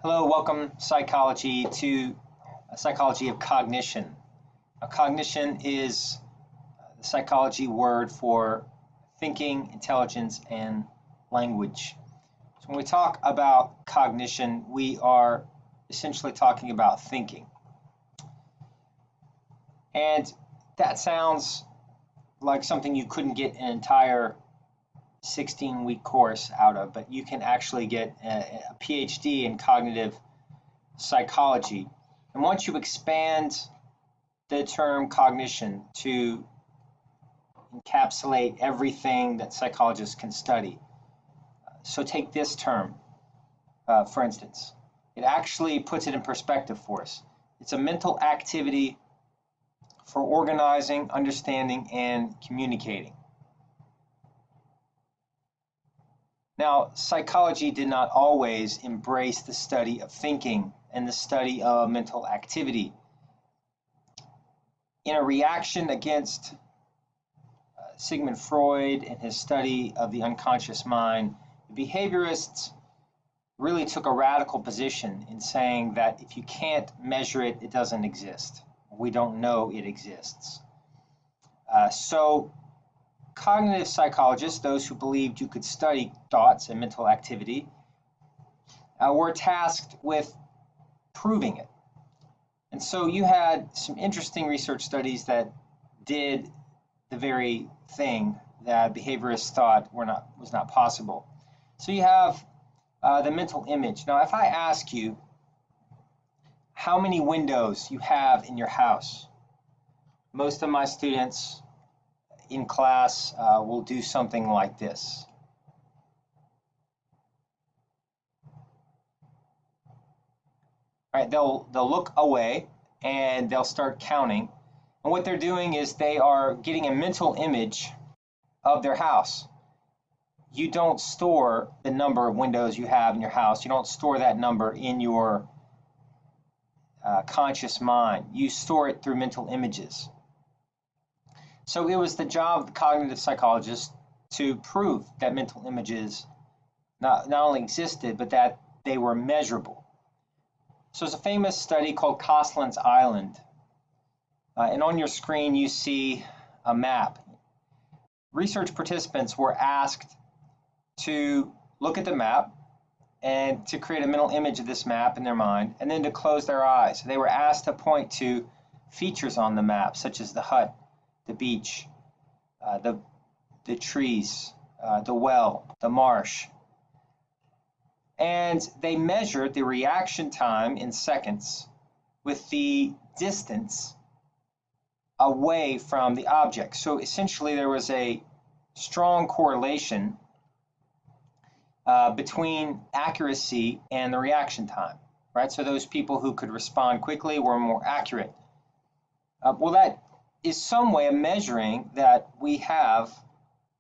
Hello, welcome psychology to psychology of cognition. Cognition is the psychology word for thinking, intelligence, and language. So when we talk about cognition, we are essentially talking about thinking. And that sounds like something you couldn't get an entire 16-week course out of, but you can actually get a PhD in cognitive psychology. And once you expand the term cognition to encapsulate everything that psychologists can study. So take this term, for instance. It actually puts it in perspective for us. It's a mental activity for organizing, understanding, and communicating. Now, psychology did not always embrace the study of thinking and the study of mental activity. In a reaction against Sigmund Freud and his study of the unconscious mind, the behaviorists really took a radical position in saying that if you can't measure it, it doesn't exist. We don't know it exists. So cognitive psychologists, those who believed you could study thoughts and mental activity, were tasked with proving it. And so you had some interesting research studies that did the very thing that behaviorists thought was not possible. So you have the mental image. Now, if I ask you how many windows you have in your house, most of my students in class will do something like this. All right, they'll look away and they'll start counting. And what they're doing is they are getting a mental image of their house. You don't store the number of windows you have in your house. You don't store that number in your conscious mind. You store it through mental images. So it was the job of the cognitive psychologist to prove that mental images not only existed, but that they were measurable. So there's a famous study called Koslin's Island. And on your screen, you see a map. Research participants were asked to look at the map and to create a mental image of this map in their mind, and then to close their eyes. They were asked to point to features on the map, such as the hut, the beach, the trees, the well, the marsh. And they measured the reaction time in seconds with the distance away from the object. So essentially there was a strong correlation between accuracy and the reaction time, right? So those people who could respond quickly were more accurate. Well, that is some way of measuring that we have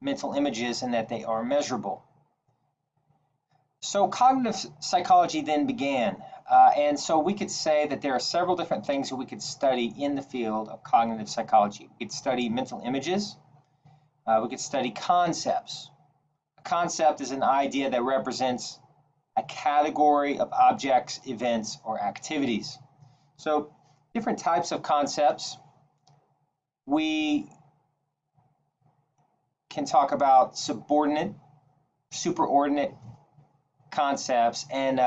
mental images and that they are measurable. So cognitive psychology then began. And so we could say that there are several different things that we could study in the field of cognitive psychology. We could study mental images. We could study concepts. A concept is an idea that represents a category of objects, events, or activities. So different types of concepts. We can talk about subordinate, superordinate concepts, and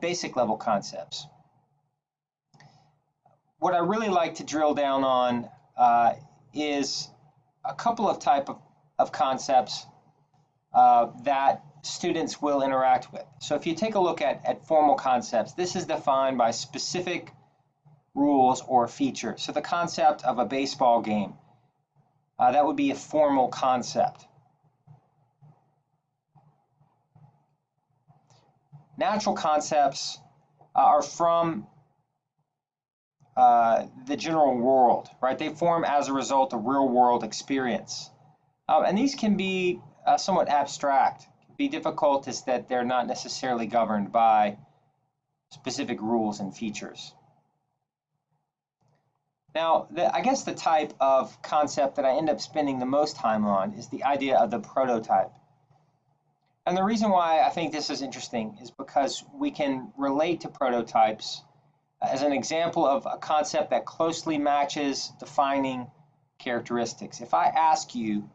basic level concepts. What I really like to drill down on is a couple of types of concepts that students will interact with. So if you take a look at formal concepts, this is defined by specific rules or features. So the concept of a baseball game, that would be a formal concept. Natural concepts are from the general world, right? They form as a result of real world experience. And these can be somewhat abstract. It can be difficult is that they're not necessarily governed by specific rules and features. Now, I guess the type of concept that I end up spending the most time on is the idea of the prototype. And the reason why I think this is interesting is because we can relate to prototypes as an example of a concept that closely matches defining characteristics. If I ask you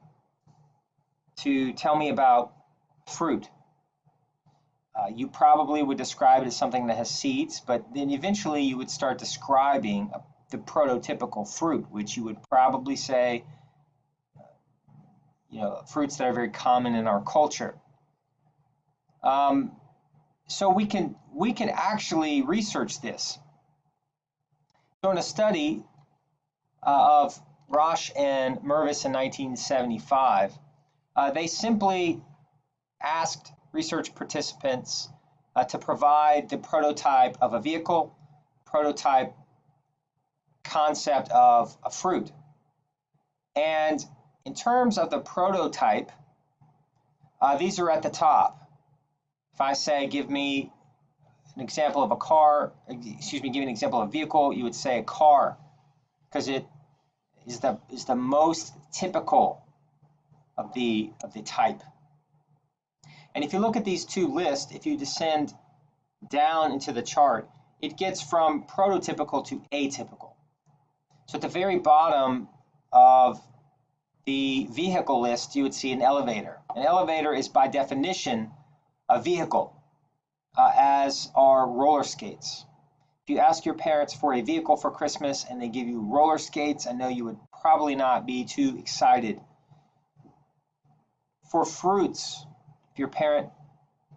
to tell me about fruit, you probably would describe it as something that has seeds, but then eventually you would start describing the prototypical fruit, which you would probably say, fruits that are very common in our culture. So we can actually research this. So in a study of Roche and Mervis in 1975, they simply asked research participants to provide the prototype of a vehicle, prototype concept of a fruit. And in terms of the prototype, these are at the top. If I say, give me an example of a car, give me an example of a vehicle, you would say a car, because it is the most typical of the type. And if you look at these two lists, if you descend down into the chart, it gets from prototypical to atypical. So at the very bottom of the vehicle list, you would see an elevator. An elevator is by definition a vehicle, as are roller skates. If you ask your parents for a vehicle for Christmas and they give you roller skates, I know you would probably not be too excited. For fruits, if your parent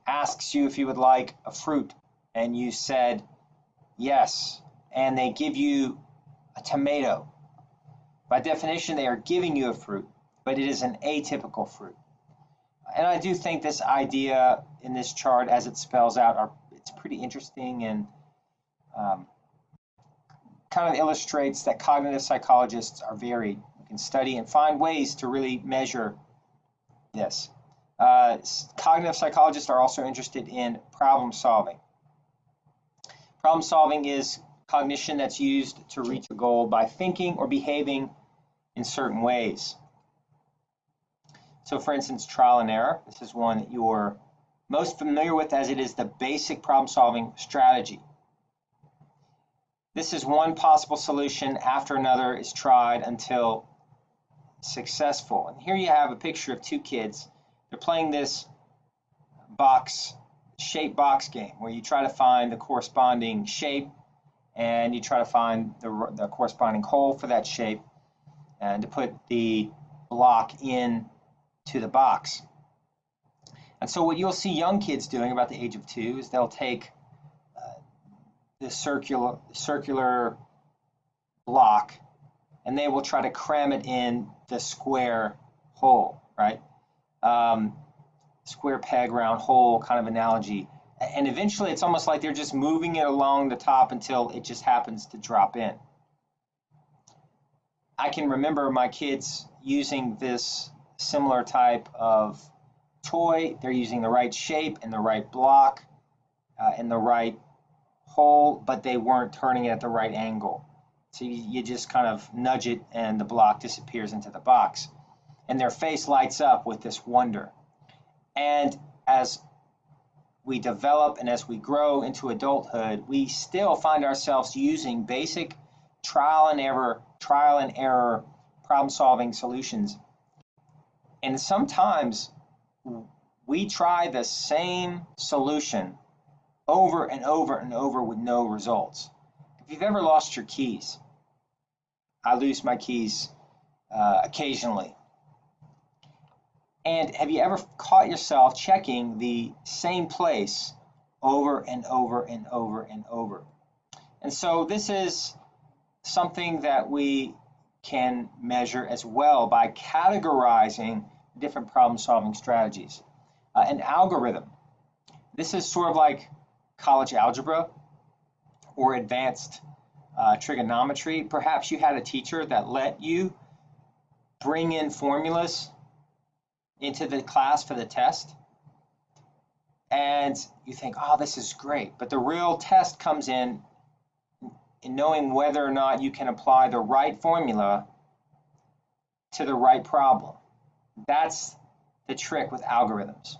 asks you if you would like a fruit and you said yes, and they give you a tomato, by definition they are giving you a fruit, but it is an atypical fruit. And I do think this idea in this chart, as it spells out, it's pretty interesting and kind of illustrates that cognitive psychologists are varied. You can study and find ways to really measure this. Cognitive psychologists are also interested in problem solving. Problem solving is cognition that's used to reach a goal by thinking or behaving in certain ways. So for instance, trial and error. This is one that you're most familiar with, as it is the basic problem solving strategy. This is one possible solution after another is tried until successful. And here you have a picture of two kids. They're playing this shape box game where you try to find the corresponding shape and you try to find the corresponding hole for that shape and to put the block in to the box. And so what you'll see young kids doing about the age of 2 is they'll take the circular block and they will try to cram it in the square hole, right? Square peg, round hole kind of analogy. And eventually it's almost like they're just moving it along the top until it just happens to drop in. I can remember my kids using this similar type of toy. They're using the right shape and the right block and the right hole, but they weren't turning it at the right angle. So you just kind of nudge it and the block disappears into the box. And their face lights up with this wonder. And as we develop and as we grow into adulthood, we still find ourselves using basic trial and error problem-solving solutions. And sometimes we try the same solution over and over and over with no results. If you've ever lost your keys, I lose my keys occasionally. And have you ever caught yourself checking the same place over and over and over and over? And so this is something that we can measure as well by categorizing different problem-solving strategies. An algorithm. This is sort of like college algebra or advanced trigonometry. Perhaps you had a teacher that let you bring in formulas into the class for the test, and you think, oh, this is great. But the real test comes in knowing whether or not you can apply the right formula to the right problem. That's the trick with algorithms.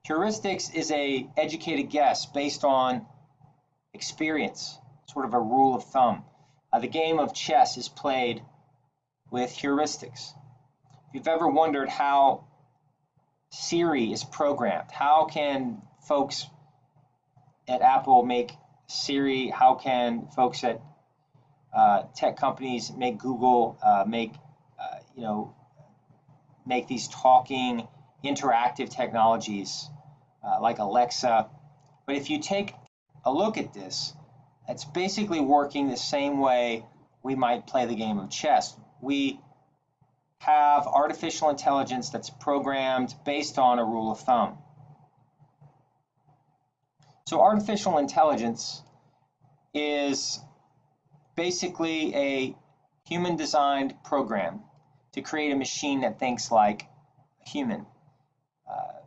Heuristics is a educated guess based on experience, sort of a rule of thumb. The game of chess is played with heuristics. If you've ever wondered how Siri is programmed, how can folks at Apple make Siri, how can folks at tech companies make Google, make these talking, interactive technologies like Alexa. But if you take a look at this, it's basically working the same way we might play the game of chess. We have artificial intelligence that's programmed based on a rule of thumb. So artificial intelligence is basically a human-designed program to create a machine that thinks like a human,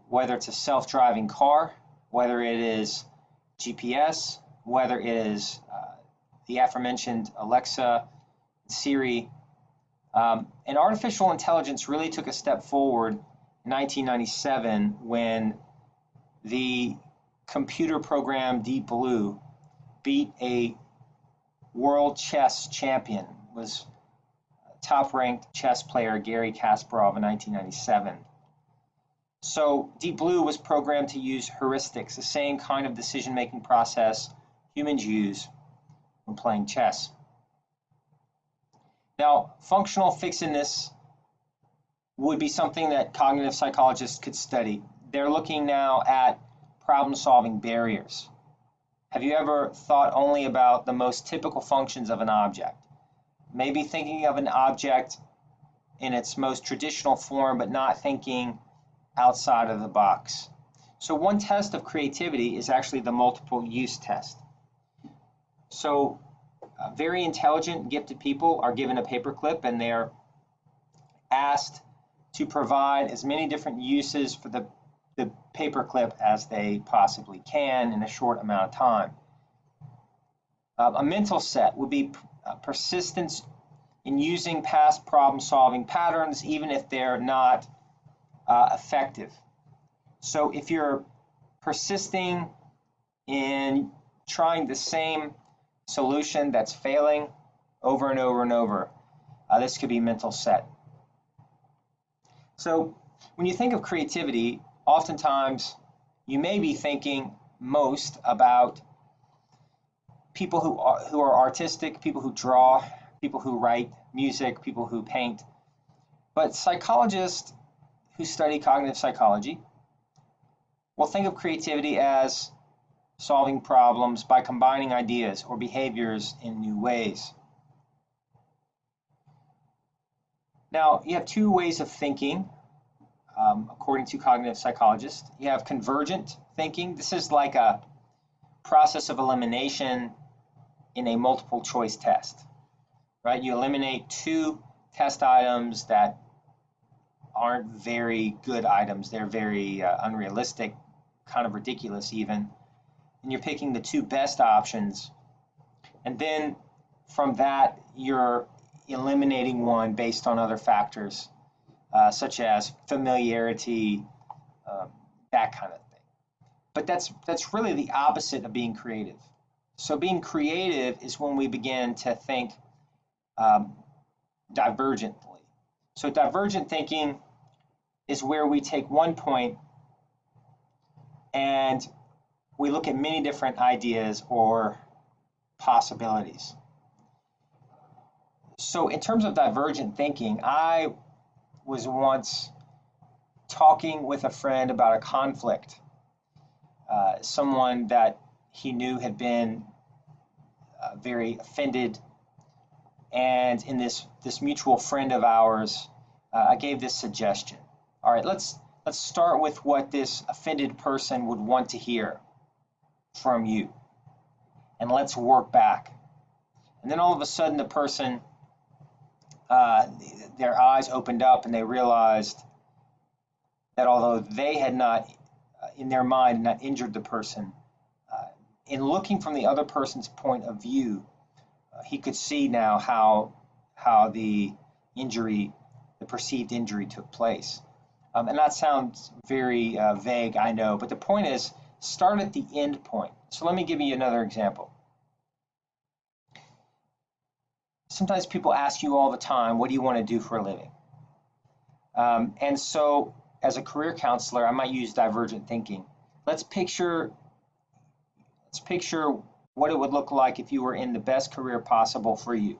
whether it's a self-driving car, whether it is GPS, whether it is the aforementioned Alexa, Siri. And artificial intelligence really took a step forward in 1997 when the computer program Deep Blue beat a world chess champion, was top-ranked chess player Garry Kasparov in 1997. So Deep Blue was programmed to use heuristics, the same kind of decision-making process humans use when playing chess. Now, functional fixedness would be something that cognitive psychologists could study. They're looking now at problem-solving barriers. Have you ever thought only about the most typical functions of an object? Maybe thinking of an object in its most traditional form, but not thinking outside of the box. So one test of creativity is actually the multiple use test. So very intelligent, gifted people are given a paperclip and they're asked to provide as many different uses for the paperclip as they possibly can in a short amount of time. A mental set would be persistence in using past problem-solving patterns, even if they're not effective. So if you're persisting in trying the same solution that's failing over and over and over, this could be mental set. So when you think of creativity, oftentimes you may be thinking most about people who are artistic, people who draw, people who write music, people who paint. But psychologists who study cognitive psychology will think of creativity as solving problems by combining ideas or behaviors in new ways. Now, you have two ways of thinking, according to cognitive psychologists. You have convergent thinking. This is like a process of elimination in a multiple choice test, right? You eliminate two test items that aren't very good items. They're very unrealistic, kind of ridiculous even. And you're picking the two best options. And then from that, you're eliminating one based on other factors, such as familiarity, that kind of thing. But that's really the opposite of being creative. So being creative is when we begin to think divergently. So divergent thinking is where we take one point and we look at many different ideas or possibilities. So in terms of divergent thinking, I was once talking with a friend about a conflict, someone that he knew had been very offended, and in this mutual friend of ours, I gave this suggestion. All right, let's start with what this offended person would want to hear from you, and let's work back. And then all of a sudden the person, their eyes opened up and they realized that although they had not, in their mind, not injured the person, in looking from the other person's point of view, he could see now how the injury, the perceived injury took place. And that sounds very vague, I know, but the point is start at the end point. So let me give you another example. Sometimes people ask you all the time, what do you want to do for a living? And so as a career counselor, I might use divergent thinking. Let's picture what it would look like if you were in the best career possible for you.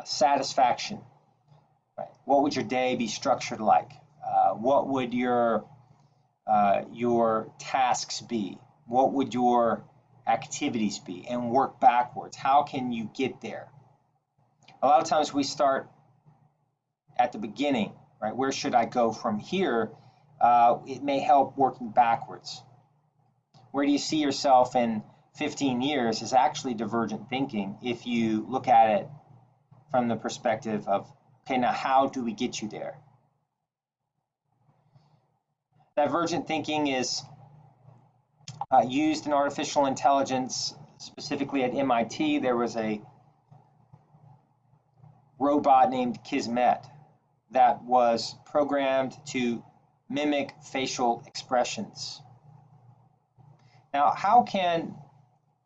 Satisfaction. Right. What would your day be structured like? What would your tasks be? What would your activities be? And work backwards. How can you get there? A lot of times we start at the beginning, right? Where should I go from here? It may help working backwards. Where do you see yourself in 15 years is actually divergent thinking if you look at it from the perspective of, okay, now how do we get you there? Divergent thinking is used in artificial intelligence, specifically at MIT. There was a robot named Kismet that was programmed to mimic facial expressions. Now, how can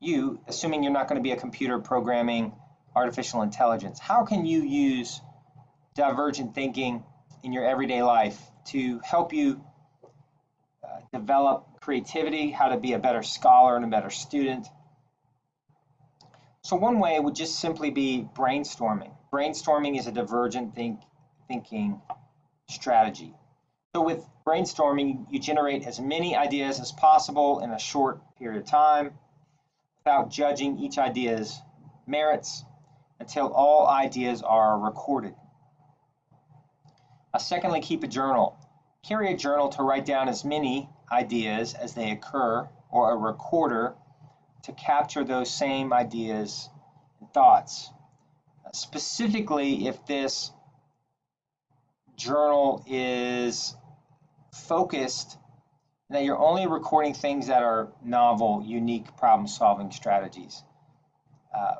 you, assuming you're not going to be a computer programming artificial intelligence, how can you use divergent thinking in your everyday life to help you develop creativity, how to be a better scholar and a better student? So one way would just simply be brainstorming. Brainstorming is a divergent thinking strategy. So with brainstorming, you generate as many ideas as possible in a short period of time without judging each idea's merits until all ideas are recorded. Secondly, keep a journal. Carry a journal to write down as many ideas as they occur, or a recorder to capture those same ideas and thoughts. Specifically, if this journal is focused, that you're only recording things that are novel, unique problem-solving strategies.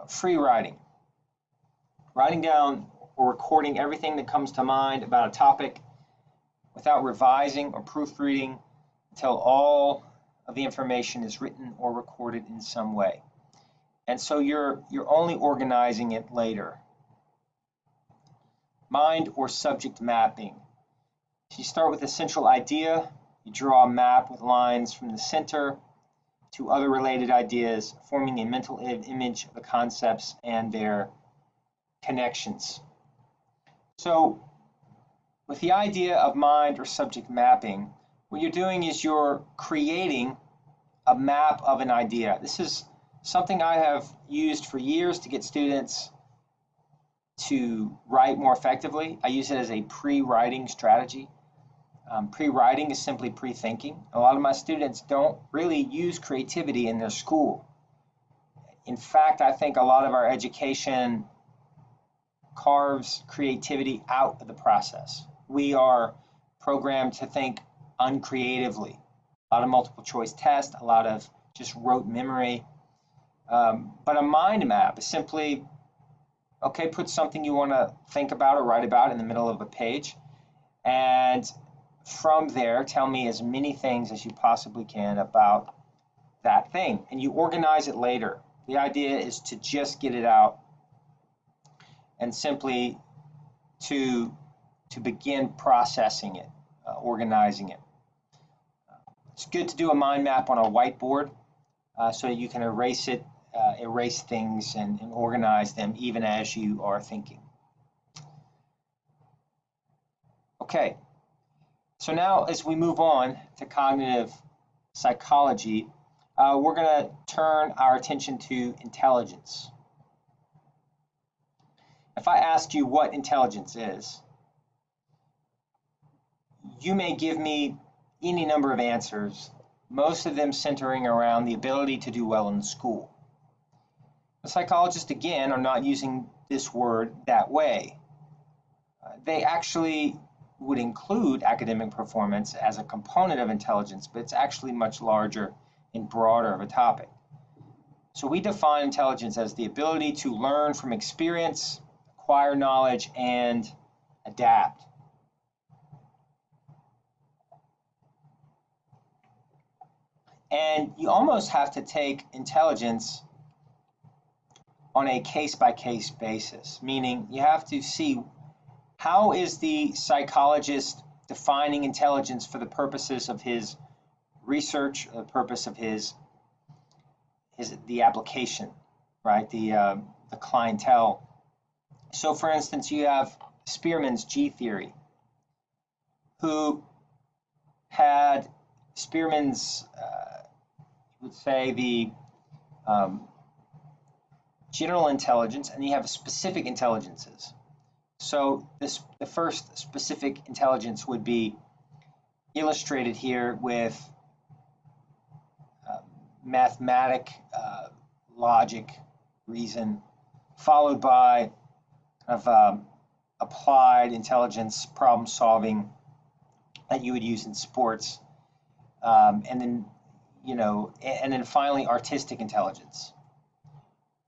Free writing. Writing down or recording everything that comes to mind about a topic without revising or proofreading until all of the information is written or recorded in some way. And so you're only organizing it later. Mind or subject mapping. So you start with a central idea, you draw a map with lines from the center to other related ideas, forming a mental image of the concepts and their connections. So with the idea of mind or subject mapping, what you're doing is you're creating a map of an idea. This is something I have used for years to get students to write more effectively. I use it as a pre-writing strategy. Pre-writing is simply pre-thinking. A lot of my students don't really use creativity in their school. In fact, I think a lot of our education carves creativity out of the process. We are programmed to think uncreatively. A lot of multiple choice tests, a lot of just rote memory. But a mind map is simply, okay, put something you want to think about or write about in the middle of a page, and from there, tell me as many things as you possibly can about that thing, and you organize it later. The idea is to just get it out and simply to begin processing it, organizing it. It's good to do a mind map on a whiteboard so you can erase it, erase things and organize them even as you are thinking. Okay. So now as we move on to cognitive psychology, we're going to turn our attention to intelligence. If I asked you what intelligence is, you may give me any number of answers, most of them centering around the ability to do well in school. The psychologists, again, are not using this word that way. They actually would include academic performance as a component of intelligence, but it's actually much larger and broader of a topic. So we define intelligence as the ability to learn from experience, acquire knowledge, and adapt. And you almost have to take intelligence on a case-by-case basis, meaning you have to see how is the psychologist defining intelligence for the purposes of his research, the purpose of the application, right? The clientele. So, for instance, you have Spearman's G theory, who had Spearman's, you would say, the general intelligence, and you have specific intelligences. So the first specific intelligence would be illustrated here with mathematic, logic, reason, followed by kind of applied intelligence, problem solving that you would use in sports, and then and then finally artistic intelligence.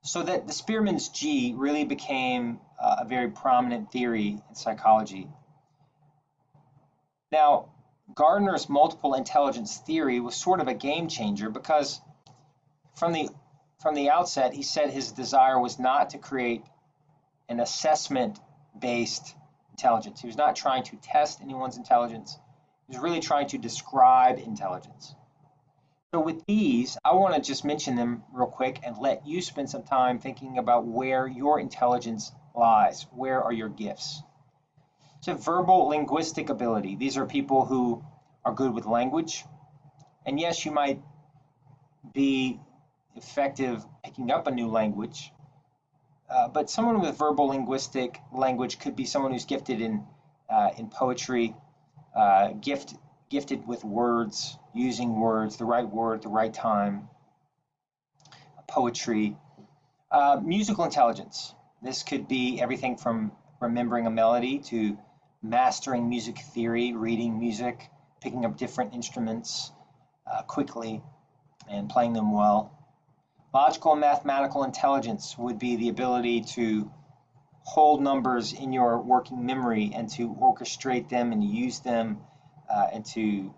So that the Spearman's G really became a very prominent theory in psychology. Now, Gardner's multiple intelligence theory was sort of a game changer because from the outset, he said his desire was not to create an assessment-based intelligence. He was not trying to test anyone's intelligence. He was really trying to describe intelligence. So with these, I want to just mention them real quick and let you spend some time thinking about where your intelligence lies. Where are your gifts? So verbal linguistic ability. These are people who are good with language. And yes, you might be effective picking up a new language, but someone with verbal linguistic language could be someone who's gifted in poetry, gifted with words, using words, the right word at the right time, poetry, musical intelligence. This could be everything from remembering a melody to mastering music theory, reading music, picking up different instruments quickly and playing them well. Logical and mathematical intelligence would be the ability to hold numbers in your working memory and to orchestrate them and use them and to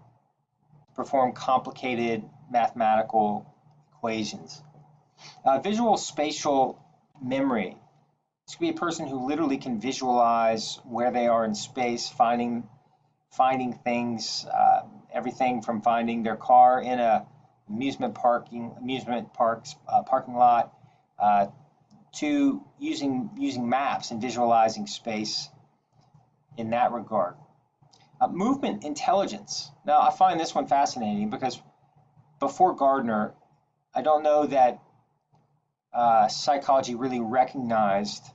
perform complicated mathematical equations. Visual spatial memory. This could be a person who literally can visualize where they are in space, finding things, everything from finding their car in a amusement park's parking lot to using maps and visualizing space in that regard. Movement intelligence. Now, I find this one fascinating because before Gardner, I don't know that psychology really recognized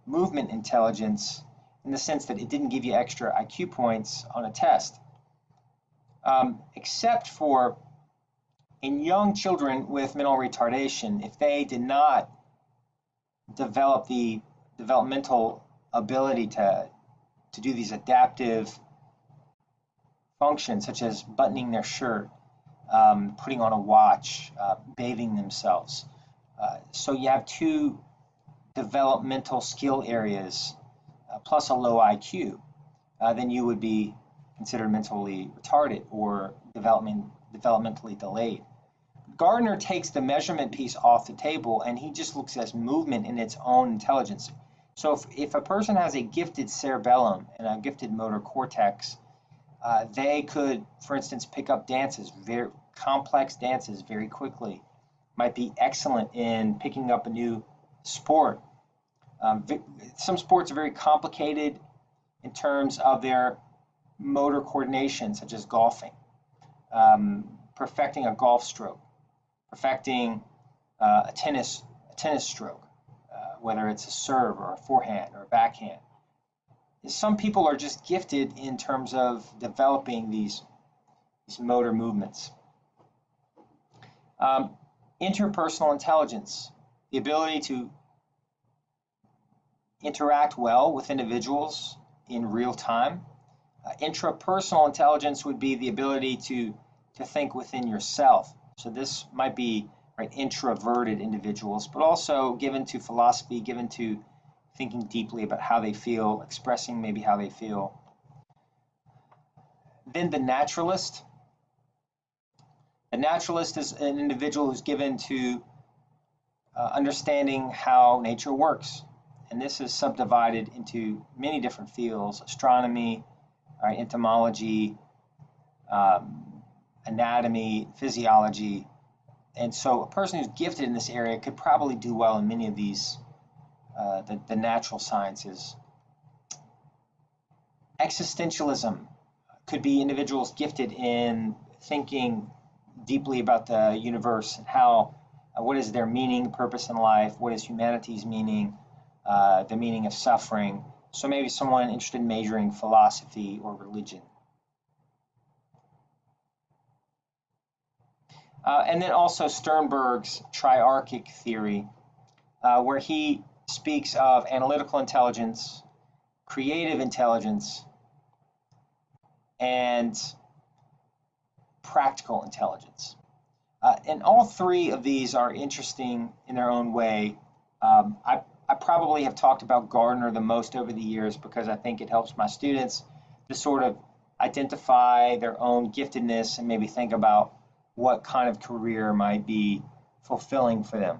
movement intelligence in the sense that it didn't give you extra IQ points on a test, except for in young children with mental retardation, if they did not develop the developmental ability to do these adaptive functions, such as buttoning their shirt, putting on a watch, bathing themselves. So you have two developmental skill areas plus a low IQ, then you would be considered mentally retarded or developmentally delayed. Gardner takes the measurement piece off the table and he just looks at movement in its own intelligence. So if a person has a gifted cerebellum and a gifted motor cortex, they could, for instance, pick up dances, very complex dances very quickly, might be excellent in picking up a new sport. Some sports are very complicated in terms of their motor coordination, such as golfing, perfecting a golf stroke, perfecting a tennis stroke, whether it's a serve or a forehand or a backhand. Some people are just gifted in terms of developing these motor movements. Interpersonal intelligence, the ability to interact well with individuals in real time. Intrapersonal intelligence would be the ability to think within yourself. So this might be introverted individuals, but also given to philosophy, given to thinking deeply about how they feel, expressing maybe how they feel. Then the naturalist. The naturalist is an individual who's given to understanding how nature works. And this is subdivided into many different fields: astronomy, right, entomology, anatomy, physiology. And so a person who's gifted in this area could probably do well in many of these, the natural sciences. Existentialism could be individuals gifted in thinking deeply about the universe and how, what is their meaning, purpose in life, what is humanity's meaning, the meaning of suffering. So maybe someone interested in majoring philosophy or religion. And then also Sternberg's Triarchic theory, where he speaks of analytical intelligence, creative intelligence, and practical intelligence. And all three of these are interesting in their own way. I probably have talked about Gardner the most over the years because I think it helps my students to sort of identify their own giftedness and maybe think about what kind of career might be fulfilling for them.